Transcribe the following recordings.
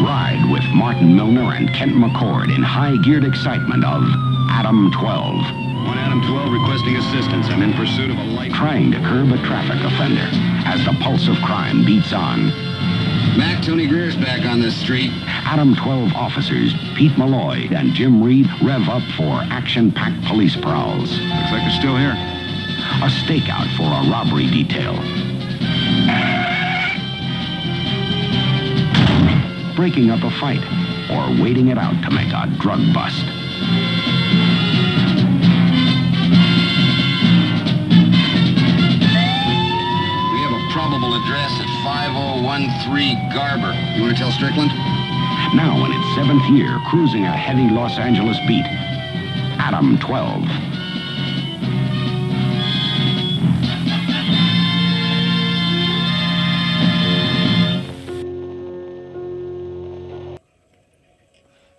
Ride with Martin Milner and Kent McCord in high-geared excitement of ADAM-12. One ADAM-12 requesting assistance. I'm in pursuit of a light... Trying to curb a traffic offender as the pulse of crime beats on. Mac, Tony Greer's back on this street. ADAM-12 officers Pete Malloy and Jim Reed rev up for action-packed police prowls. Looks like they're still here. A stakeout for a robbery detail. Breaking up a fight, or waiting it out to make a drug bust. We have a probable address at 5013 Garber. You want to tell Strickland? Now in its 7th year, cruising a heavy Los Angeles beat, ADAM-12.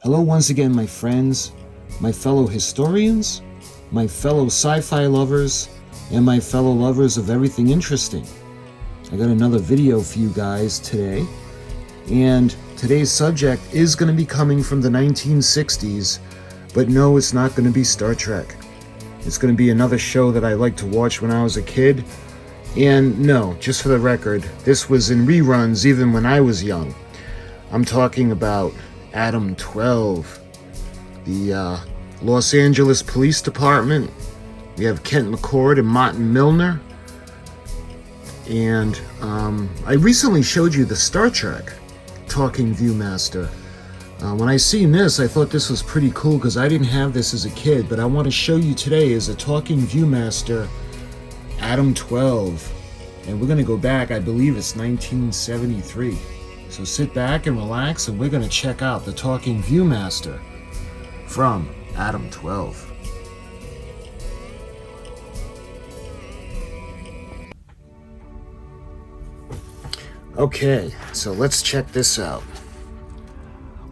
Hello once again, my friends, my fellow historians, my fellow sci-fi lovers, and my fellow lovers of everything interesting. I got another video for you guys today, and today's subject is going to be coming from the 1960s, but no, it's not going to be Star Trek. It's going to be another show that I liked to watch when I was a kid, and no, just for the record, this was in reruns even when I was young. I'm talking about ADAM-12, the Los Angeles Police Department. We have Kent McCord and Martin Milner. And I recently showed you the Star Trek Talking Viewmaster. When I seen this, I thought this was pretty cool because I didn't have this as a kid, but I want to show you today is a Talking Viewmaster ADAM-12. And we're going to go back, I believe it's 1973. So sit back and relax, and we're going to check out the Talking Viewmaster from ADAM-12. Okay, so let's check this out.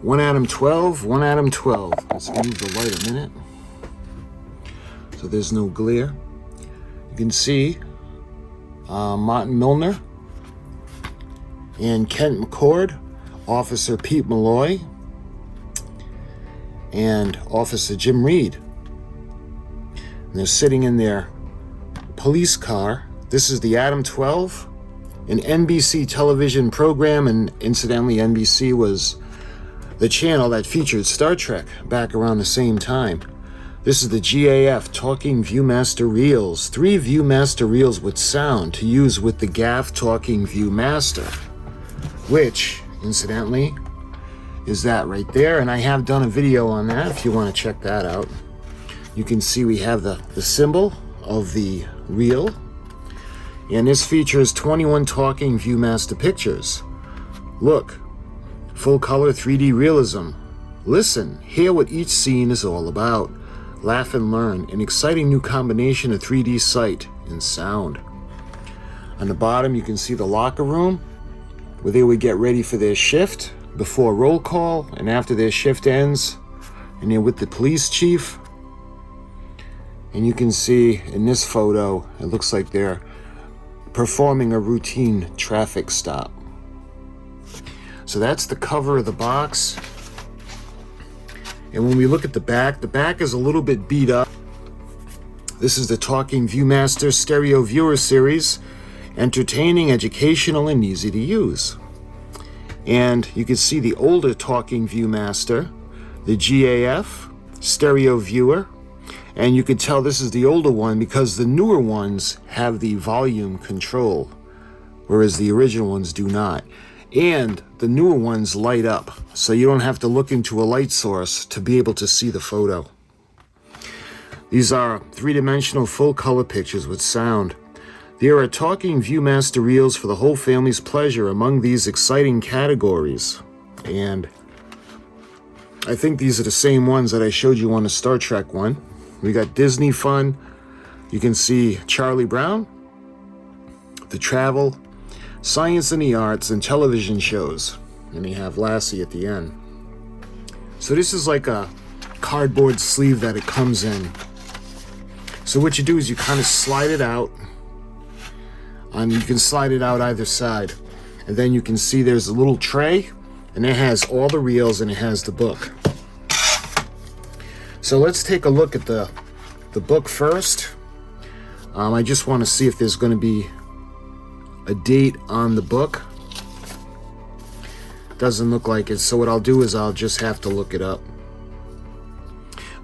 One ADAM-12, one ADAM-12. Let's move the light a minute so there's no glare. You can see Martin Milner and Kent McCord, Officer Pete Malloy, and Officer Jim Reed. And they're sitting in their police car. This is the ADAM-12, an NBC television program, and incidentally, NBC was the channel that featured Star Trek back around the same time. This is the GAF Talking Viewmaster Reels. 3 Viewmaster Reels with sound to use with the GAF Talking Viewmaster, which, incidentally, is that right there. And I have done a video on that if you want to check that out. You can see we have the symbol of the reel. And this features 21 Talking Viewmaster pictures. Look, full color 3D realism. Listen, hear what each scene is all about. Laugh and learn, an exciting new combination of 3D sight and sound. On the bottom you can see the locker room, where they would get ready for their shift before roll call and after their shift ends, and they're with the police chief. And you can see in this photo, it looks like they're performing a routine traffic stop. So that's the cover of the box. And when we look at the back is a little bit beat up. This is the Talking Viewmaster Stereo Viewer Series. Entertaining, educational, and easy to use. And you can see the older Talking Viewmaster, the GAF Stereo Viewer, and you can tell this is the older one because the newer ones have the volume control, whereas the original ones do not. And the newer ones light up, so you don't have to look into a light source to be able to see the photo. These are 3-dimensional full-color pictures with sound. There are Talking Viewmaster Reels for the whole family's pleasure among these exciting categories. And I think these are the same ones that I showed you on the Star Trek one. We got Disney Fun. You can see Charlie Brown, the travel, science and the arts, and television shows. And you have Lassie at the end. So this is like a cardboard sleeve that it comes in. So what you do is you kind of slide it out. And you can slide it out either side. And then you can see there's a little tray, and it has all the reels and it has the book. So let's take a look at the book first. I just want to see if there's going to be a date on the book. Doesn't look like it, so what I'll do is I'll just have to look it up.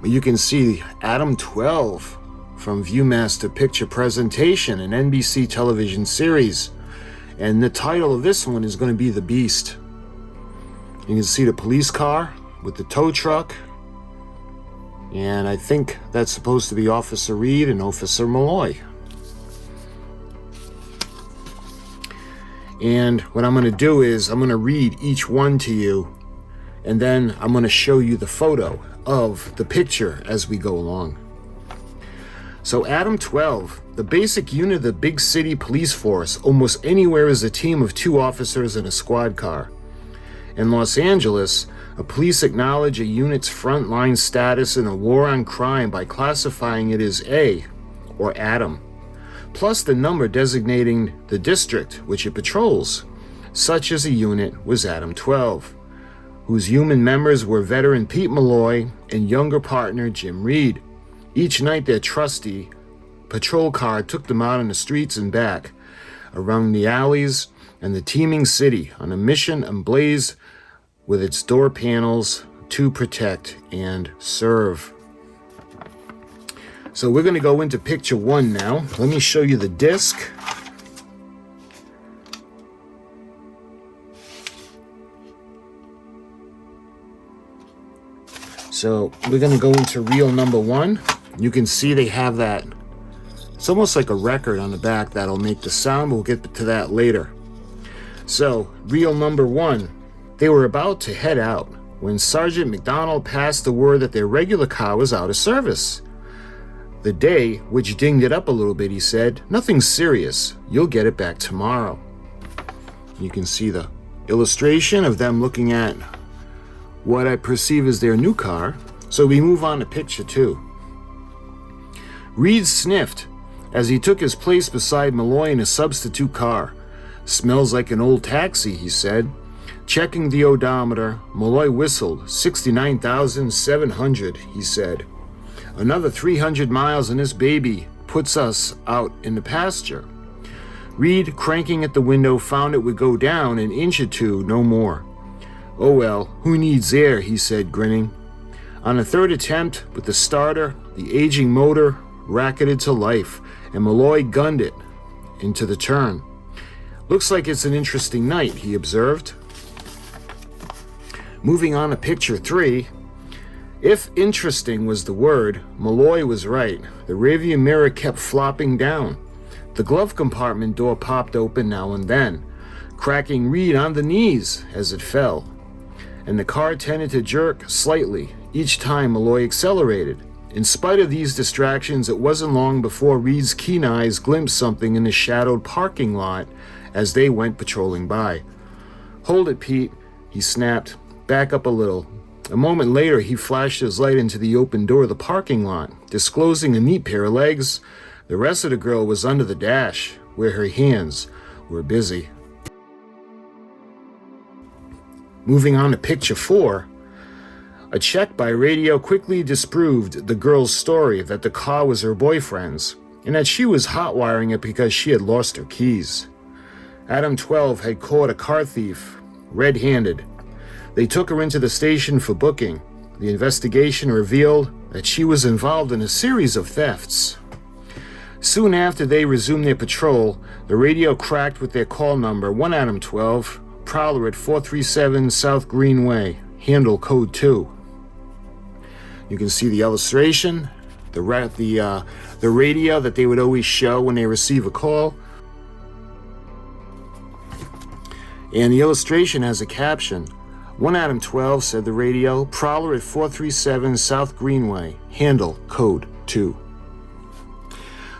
But you can see ADAM-12 from Viewmaster Picture Presentation, an NBC television series. And the title of this one is going to be The Beast. You can see the police car with the tow truck. And I think that's supposed to be Officer Reed and Officer Malloy. And what I'm going to do is I'm going to read each one to you, and then I'm going to show you the photo of the picture as we go along. So ADAM-12, the basic unit of the big city police force, almost anywhere is a team of 2 officers in a squad car. In Los Angeles, a police acknowledge a unit's frontline status in a war on crime by classifying it as A, or Adam, plus the number designating the district which it patrols. Such as a unit was ADAM-12, whose human members were veteran Pete Malloy and younger partner Jim Reed. Each night their trusty patrol car took them out on the streets and back, around the alleys and the teeming city, on a mission ablaze with its door panels to protect and serve. So we're going to go into picture 1 now. Let me show you the disc. So we're going to go into reel number 1. You can see they have that. It's almost like a record on the back that'll make the sound. We'll get to that later. So reel number 1. They were about to head out when Sergeant McDonald passed the word that their regular car was out of service. The day, which dinged it up a little bit, he said, "Nothing serious. You'll get it back tomorrow." You can see the illustration of them looking at what I perceive as their new car. So we move on to picture 2. Reed sniffed as he took his place beside Malloy in a substitute car. "Smells like an old taxi," he said. Checking the odometer, Malloy whistled. 69,700, he said. "Another 300 miles and this baby puts us out in the pasture." Reed, cranking at the window, found it would go down an inch or 2, no more. "Oh well, who needs air?" he said, grinning. On a third attempt with the starter, the aging motor racketed to life, and Malloy gunned it into the turn. "Looks like it's an interesting night," he observed. Moving on to picture 3. If interesting was the word, Malloy was right. The rearview mirror kept flopping down. The glove compartment door popped open now and then, cracking Reed on the knees as it fell. And the car tended to jerk slightly each time Malloy accelerated. In spite of these distractions, it wasn't long before Reed's keen eyes glimpsed something in the shadowed parking lot as they went patrolling by. "Hold it, Pete," he snapped. "Back up a little." A moment later, he flashed his light into the open door of the parking lot, disclosing a neat pair of legs. The rest of the girl was under the dash, where her hands were busy. Moving on to picture 4. A check by radio quickly disproved the girl's story that the car was her boyfriend's, and that she was hotwiring it because she had lost her keys. ADAM-12 had caught a car thief, red-handed. They took her into the station for booking. The investigation revealed that she was involved in a series of thefts. Soon after they resumed their patrol, the radio cracked with their call number, 1 ADAM-12, Prowler at 437 South Greenway, handle code 2. You can see the illustration, the radio that they would always show when they receive a call. And the illustration has a caption. 1 ADAM-12, said the radio, Prowler at 437 South Greenway, handle code 2.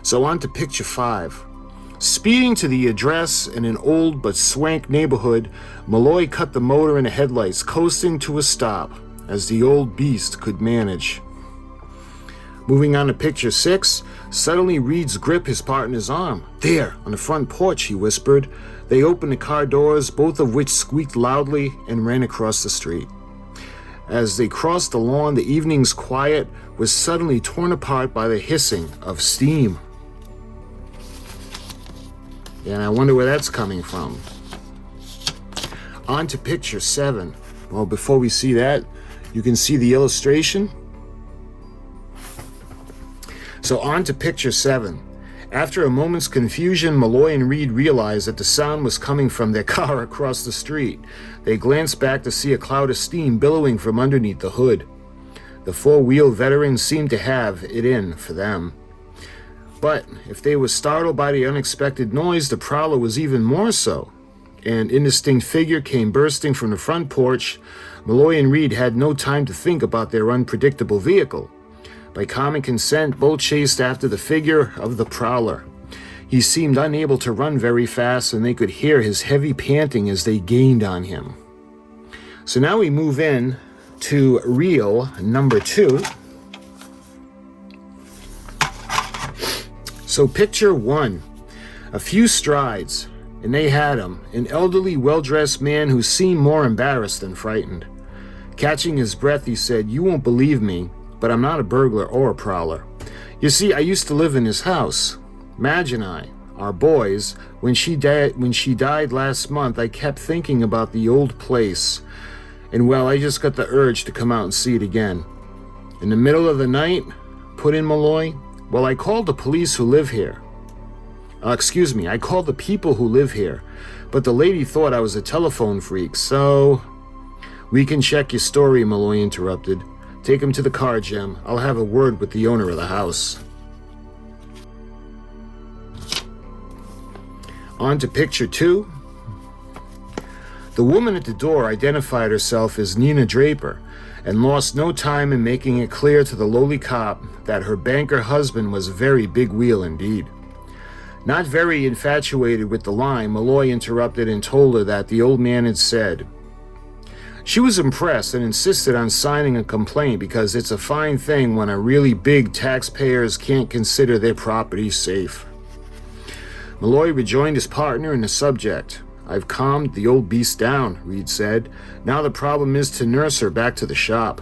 So on to picture 5. Speeding to the address in an old but swank neighborhood, Malloy cut the motor in the headlights, coasting to a stop, as the old beast could manage. Moving on to picture 6, suddenly Reed's grip his partner's arm. "There, on the front porch," he whispered. They opened the car doors, both of which squeaked loudly, and ran across the street. As they crossed the lawn, the evening's quiet was suddenly torn apart by the hissing of steam. And I wonder where that's coming from. On to picture 7. Well, before we see that, you can see the illustration. So on to picture 7. After a moment's confusion, Malloy and Reed realized that the sound was coming from their car across the street. They glanced back to see a cloud of steam billowing from underneath the hood. The four-wheel veteran seemed to have it in for them. But if they were startled by the unexpected noise, the prowler was even more so. An indistinct figure came bursting from the front porch. Malloy and Reed had no time to think about their unpredictable vehicle. By common consent, both chased after the figure of the prowler. He seemed unable to run very fast, and they could hear his heavy panting as they gained on him. So now we move in to reel number 2. So picture 1. A few strides, and they had him, an elderly, well-dressed man who seemed more embarrassed than frightened. Catching his breath, he said, "You won't believe me, but I'm not a burglar or a prowler. You see, I used to live in his house. Madge and I, our boys, when she died last month, I kept thinking about the old place. And well, I just got the urge to come out and see it again." "In the middle of the night?" put in Malloy. "Well, I called the police who live here. I called the people who live here, but the lady thought I was a telephone freak, so—" "We can check your story," Malloy interrupted. "Take him to the car, Jim. I'll have a word with the owner of the house." On to picture 2. The woman at the door identified herself as Nina Draper and lost no time in making it clear to the lowly cop that her banker husband was a very big wheel indeed. Not very infatuated with the line, Malloy interrupted and told her that the old man had said. She was impressed and insisted on signing a complaint because it's a fine thing when a really big taxpayers can't consider their property safe. Malloy rejoined his partner in the subject. "I've calmed the old beast down," Reed said. "Now the problem is to nurse her back to the shop."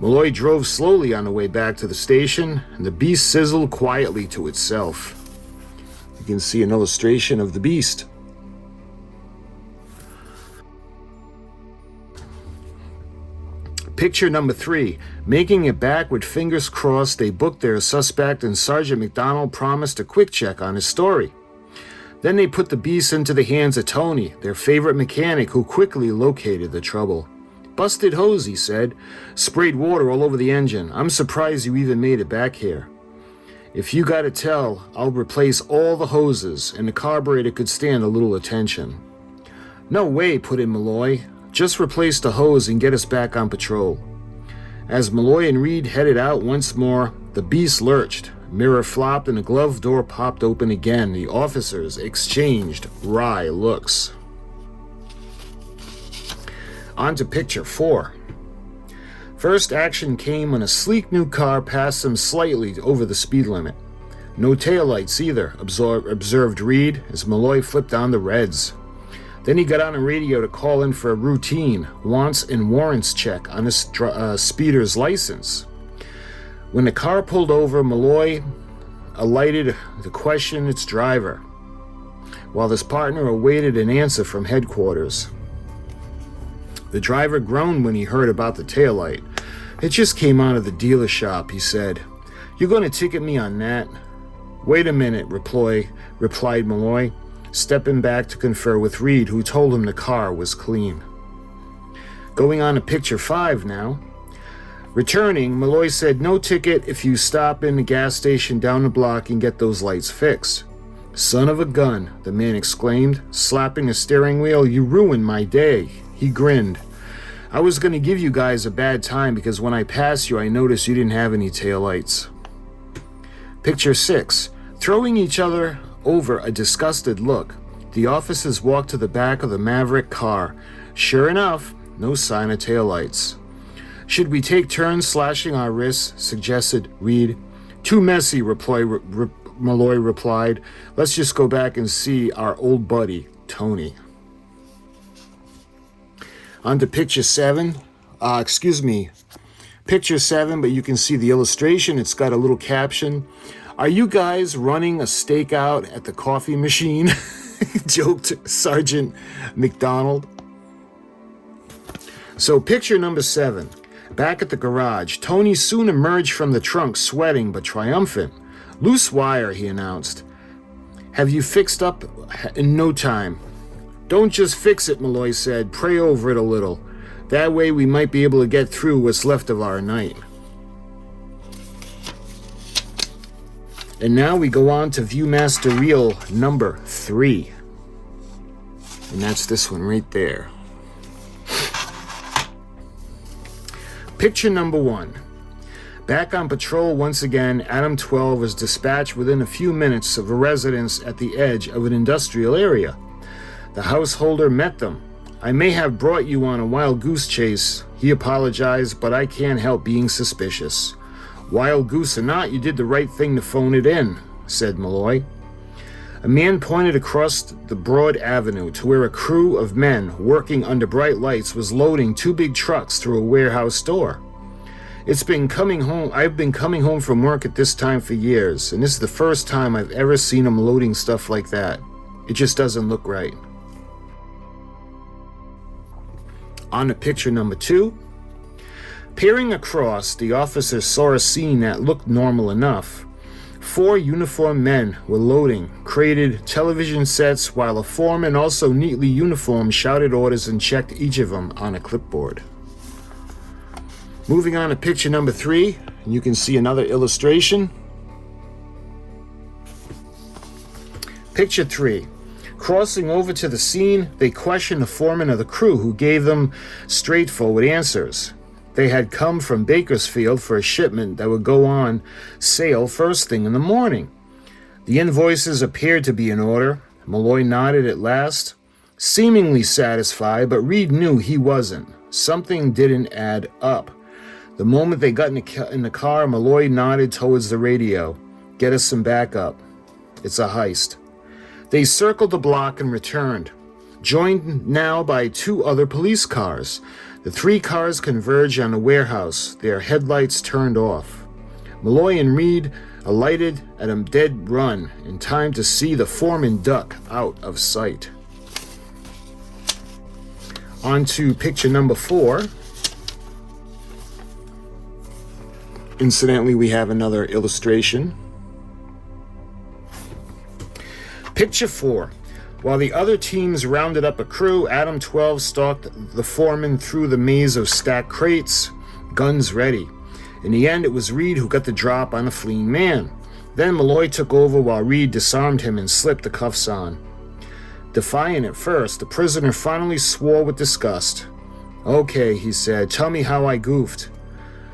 Malloy drove slowly on the way back to the station, and the beast sizzled quietly to itself. You can see an illustration of the beast. Picture number 3. Making it back with fingers crossed, they booked their suspect, and Sergeant McDonald promised a quick check on his story. Then they put the beast into the hands of Tony, their favorite mechanic, who quickly located the trouble. "Busted hose," he said. "Sprayed water all over the engine. I'm surprised you even made it back here. If you gotta tell, I'll replace all the hoses, and the carburetor could stand a little attention." "No way," put in Malloy. "Just replace the hose and get us back on patrol." As Malloy and Reed headed out once more, the beast lurched. Mirror flopped and the glove door popped open again. The officers exchanged wry looks. On to picture 4. First action came when a sleek new car passed them slightly over the speed limit. "No taillights either," observed Reed as Malloy flipped on the reds. Then he got on the radio to call in for a routine wants and warrants check on his speeder's license. When the car pulled over, Malloy alighted to question its driver, while his partner awaited an answer from headquarters. The driver groaned when he heard about the taillight. "It just came out of the dealer shop," he said. "You're going to ticket me on that?" "Wait a minute," replied Malloy, stepping back to confer with Reed, who told him the car was clean. Going on to picture 5 now. Returning, Malloy said, "No ticket if you stop in the gas station down the block and get those lights fixed." "Son of a gun," the man exclaimed, slapping the steering wheel. "You ruined my day." He grinned. "I was going to give you guys a bad time because when I passed you, I noticed you didn't have any taillights." Picture 6. Throwing each other over a disgusted look, the officers walked to the back of the Maverick car. Sure enough, no sign of taillights. Should we take turns slashing our wrists? Suggested Reed. Too messy, Malloy replied. Let's just go back and see our old buddy, Tony. On to picture 7. Picture 7, but you can see the illustration. It's got a little caption. Are you guys running a stakeout at the coffee machine? Joked Sergeant McDonald. So picture number 7. Back at the garage, Tony soon emerged from the trunk sweating but triumphant. Loose wire, he announced. Have you fixed up in no time? Don't just fix it, Malloy said. Pray over it a little. That way we might be able to get through what's left of our night. And now we go on to Viewmaster Reel number 3. And that's this one right there. Picture number 1. Back on patrol once again, ADAM-12 was dispatched within a few minutes of a residence at the edge of an industrial area. The householder met them. I may have brought you on a wild goose chase, he apologized, but I can't help being suspicious. Wild goose or not, you did the right thing to phone it in, said Malloy. A man pointed across the broad avenue to where a crew of men working under bright lights was loading 2 big trucks through a warehouse door. I've been coming home from work at this time for years, and this is the first time I've ever seen them loading stuff like that. It just doesn't look right. On to picture number 2. Peering across, the officer saw a scene that looked normal enough. 4 uniformed men were loading crated television sets while a foreman, also neatly uniformed, shouted orders and checked each of them on a clipboard. Moving on to picture number 3, and you can see another illustration. Picture 3. Crossing over to the scene, they questioned the foreman of the crew, who gave them straightforward answers. They had come from Bakersfield for a shipment that would go on sale first thing in the morning. The invoices appeared to be in order. Malloy nodded at last, seemingly satisfied, but Reed knew he wasn't. Something didn't add up. The moment they got in the car, Malloy nodded towards the radio. Get us some backup. It's a heist. They circled the block and returned, joined now by 2 other police cars. The 3 cars converged on the warehouse, their headlights turned off. Malloy and Reed alighted at a dead run in time to see the foreman duck out of sight. On to picture number 4. Incidentally, we have another illustration. Picture 4. While the other teams rounded up a crew, ADAM-12 stalked the foreman through the maze of stacked crates, guns ready. In the end, it was Reed who got the drop on a fleeing man. Then Malloy took over while Reed disarmed him and slipped the cuffs on. Defiant at first, the prisoner finally swore with disgust. Okay, he said, tell me how I goofed.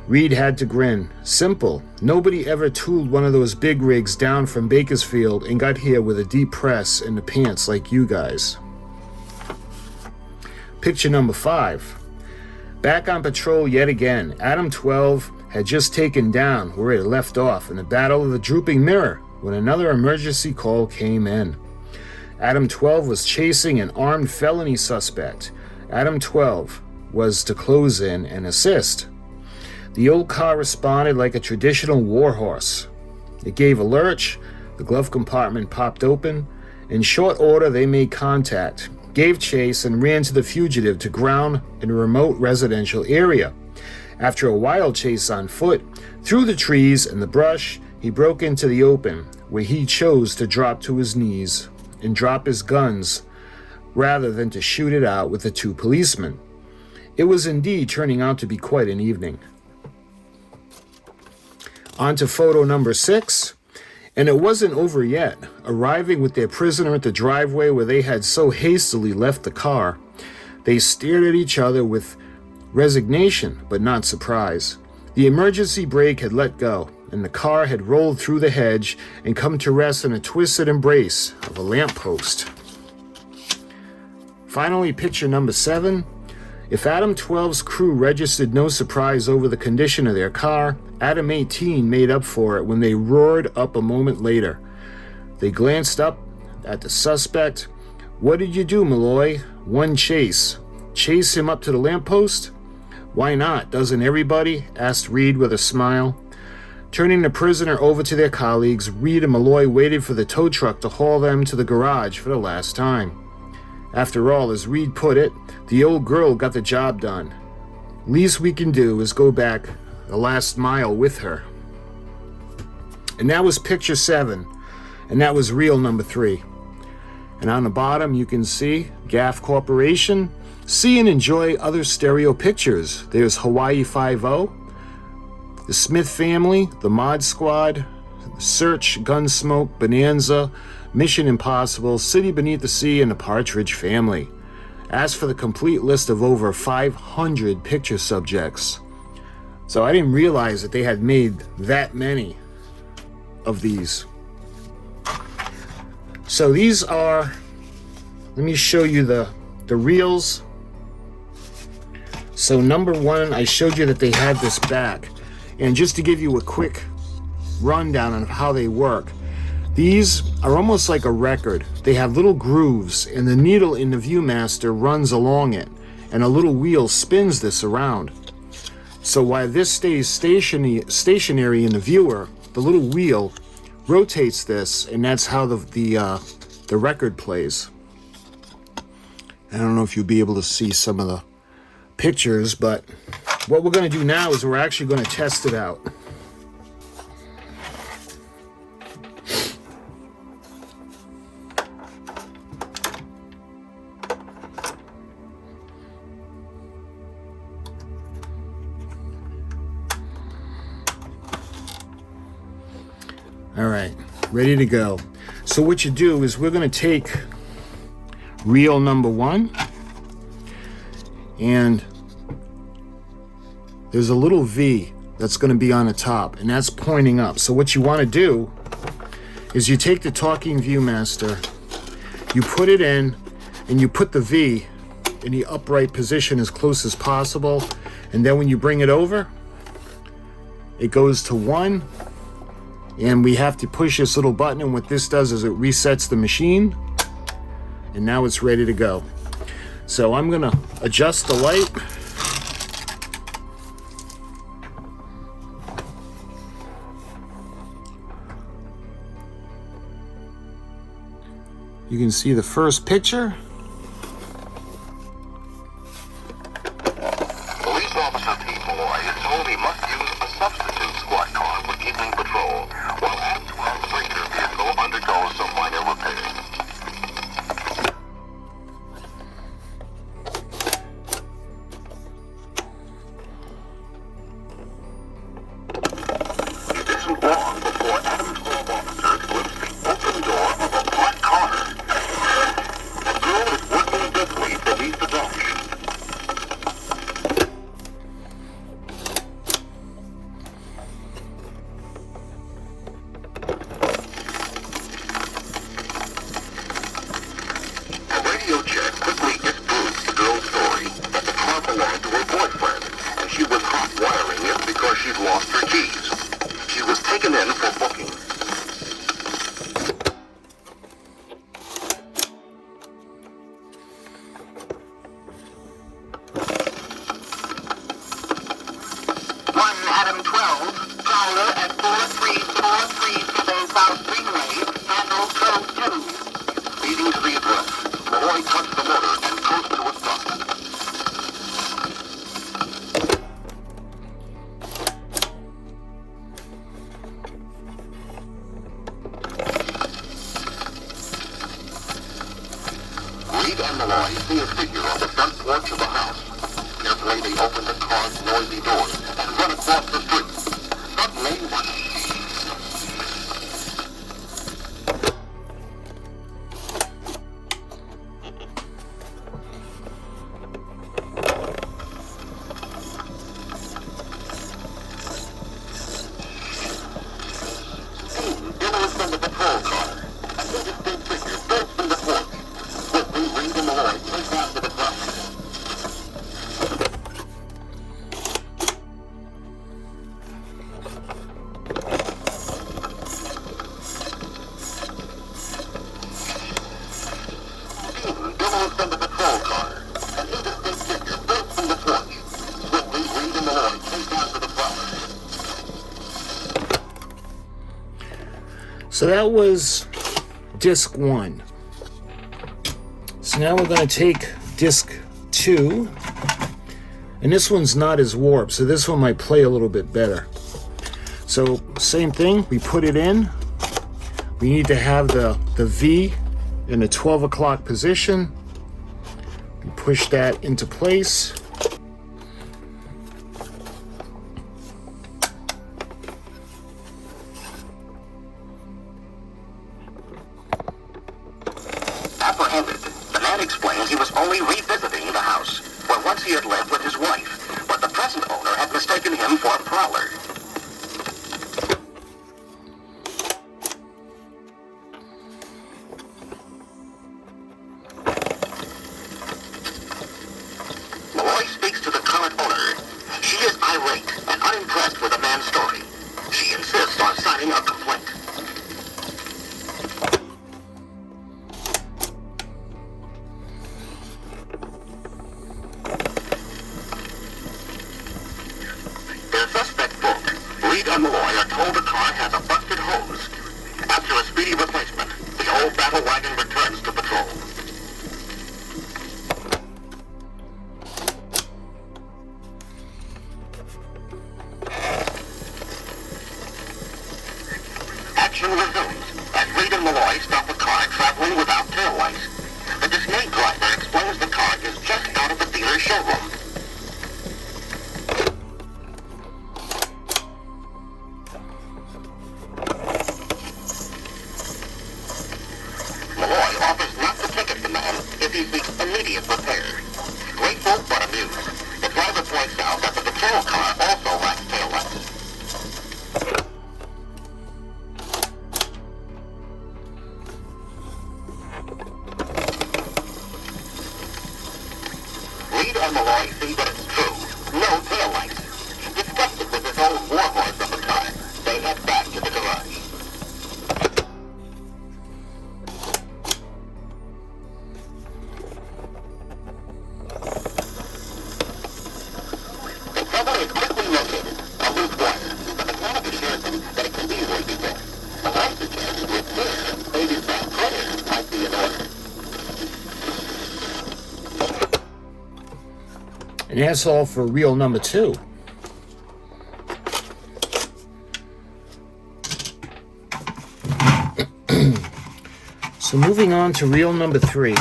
Reed had to grin. Simple. Nobody ever tooled one of those big rigs down from Bakersfield and got here with a deep press in the pants like you guys. Picture number 5. Back on patrol yet again, ADAM-12 had just taken down where it left off in the Battle of the Drooping Mirror when another emergency call came in. ADAM-12 was chasing an armed felony suspect. ADAM-12 was to close in and assist. The old car responded like a traditional warhorse. It gave a lurch, the glove compartment popped open. In short order, they made contact, gave chase, and ran to the fugitive to ground in a remote residential area. After a wild chase on foot, through the trees and the brush, he broke into the open, where he chose to drop to his knees and drop his guns rather than to shoot it out with the 2 policemen. It was indeed turning out to be quite an evening. On to photo number 6, and it wasn't over yet. Arriving with their prisoner at the driveway where they had so hastily left the car, they stared at each other with resignation, but not surprise. The emergency brake had let go, and the car had rolled through the hedge and come to rest in a twisted embrace of a lamppost. Finally, picture number 7. If ADAM-12's crew registered no surprise over the condition of their car, ADAM-18 made up for it when they roared up a moment later. They glanced up at the suspect. "What did you do, Malloy?" "One chase." "Chase him up to the lamppost?" "Why not? Doesn't everybody?" asked Reed with a smile. Turning the prisoner over to their colleagues, Reed and Malloy waited for the tow truck to haul them to the garage for the last time. After all, as Reed put it, the old girl got the job done. Least we can do is go back the last mile with her. And that was picture 7, and that was reel number 3. And on the bottom you can see Gaff Corporation. See and enjoy other stereo pictures. There's Hawaii 5-0, the Smith Family, the Mod Squad, Search, Gunsmoke, Bonanza, Mission Impossible, City Beneath the Sea, and the Partridge Family. As for the complete list of over 500 picture subjects. So I didn't realize that they had made that many of these. So these are, let me show you the reels. So number 1, I showed you that they had this back. And just to give you a quick rundown on how they work, these are almost like a record. They have little grooves, and the needle in the Viewmaster runs along it, and a little wheel spins this around. So while this stays stationary in the viewer, the little wheel rotates this, and that's how the record plays. I don't know if you'll be able to see some of the pictures, but what we're going to do now is we're actually going to test it out. All right, ready to go. So what you do is we're going to take reel number 1, and there's a little V that's going to be on the top, and that's pointing up. So what you want to do is you take the talking Viewmaster, you put it in, and you put the V in the upright position as close as possible, and then when you bring it over, it goes to 1, and we have to push this little button, and what this does is it resets the machine, and now it's ready to go. So I'm going to adjust the light. You can see the first picture. Police officer Pete Malloy is told he must use a substitute squad car for evening patrol, while ADAM-12's breaker vehicle undergoes some minor repairs. It isn't long before ADAM-12 officers glimpse the open door of a black car. The girl is working deadly beneath the dash. A radio check quickly disproves the girl's story that the car belonged to her boyfriend, and she was hot wiring it because she'd lost her keys. She was taken in for booking. One ADAM-12, Prowler at 4343 South Greenway, handle code 2. Leading to the address, Malloy cuts the motor and coasts to a stop. Reed and Malloy see a figure on the front porch of the house. Carefully they open the car's noisy doors and run across the street. Suddenly, emerges from the patrol car. A indistinct figure bursts from the porch. Quickly, Reed and Malloy chase after the truck. So that was disc 1. So now we're going to take disc 2, and this one's not as warped, so this one might play a little bit better. So same thing, we put it in. We need to have the V in the 12 o'clock position. We push that into place. Apprehended, the man explained he was only revisiting the house, where once he had lived with his wife, but the present owner had mistaken him for a prowler. Malloy speaks to the current owner. She is irate and unimpressed with the man's story. She insists on signing a complaint. The suspect book, Reed and Malloy are told the car has a busted hose. After a speedy replacement, the old battle wagon returns to patrol. Action resumes as Reed and Malloy stop a car traveling without taillights. The dismayed driver explains the car is just out of the dealer's showroom. Malloy offers not to ticket the man if he seeks immediate repair. Grateful but amused, the driver points out that the patrol car also lacks taillights. Reed and Malloy see that it's true. No taillights. Disgusted with this old warhorse of a car, they head back to the garage. The trouble is quickly located, a loose wire. The mechanic assures them that it can easily be fixed. Malloy suggests with care, maybe some prayers might be in order. And that's all for reel number 2. So moving on to reel number 3.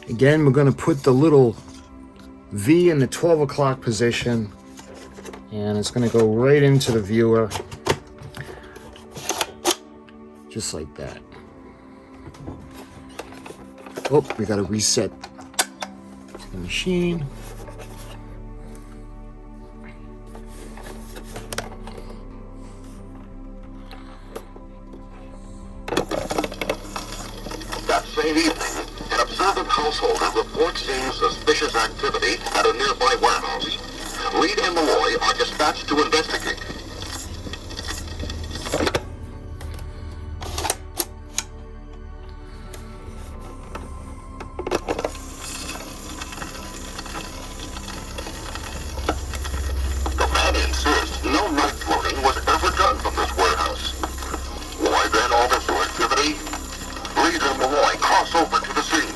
Again, we're going to put the little V in the 12 o'clock position, and it's going to go right into the viewer, just like that. Oh, we got to reset the machine. That same evening, an observant householder reports seeing suspicious activity at a nearby warehouse. Reed and Malloy are dispatched to investigate. The man insists no night floating was ever done from this warehouse. Why then all this activity? Reed and Malloy cross over to the scene.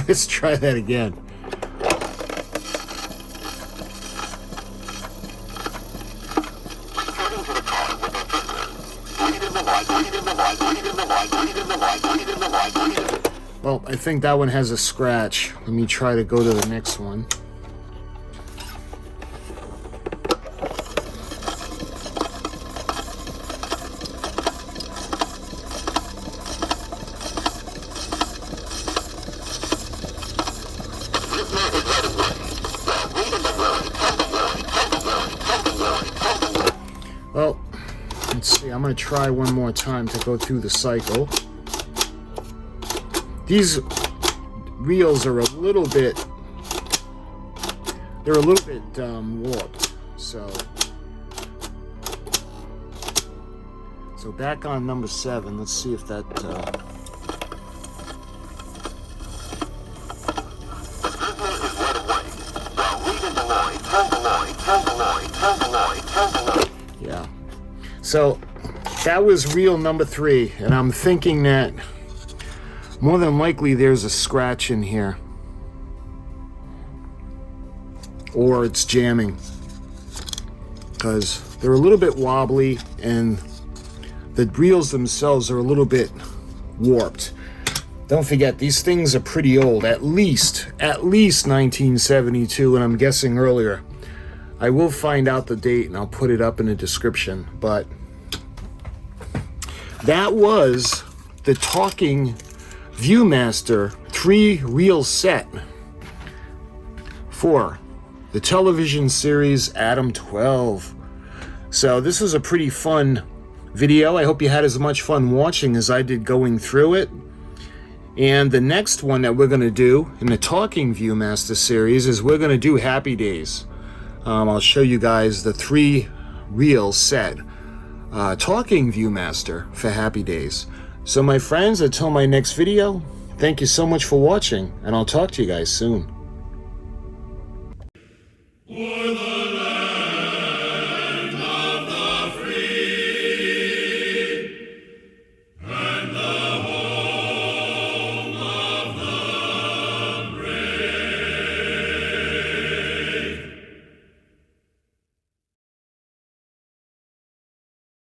Let's try that again. Well, I think that one has a scratch. Let me try to go to the next one. Well, let's see. I'm going to try one more time to go through the cycle. These reels are a little bit, warped. So back on number 7. Let's see if that. Yeah. So that was reel number 3, and I'm thinking that more than likely there's a scratch in here, or it's jamming, because they're a little bit wobbly and the reels themselves are a little bit warped. Don't forget, these things are pretty old, at least 1972, and I'm guessing earlier. I will find out the date and I'll put it up in the description. But that was the Talking Viewmaster 3-reel set for the television series ADAM-12. So this was a pretty fun video. I hope you had as much fun watching as I did going through it. And the next one that we're going to do in the Talking Viewmaster series is we're going to do Happy Days. I'll show you guys the 3-reel set Talking Viewmaster for Happy Days. So my friends, until my next video, thank you so much for watching, and I'll talk to you guys soon.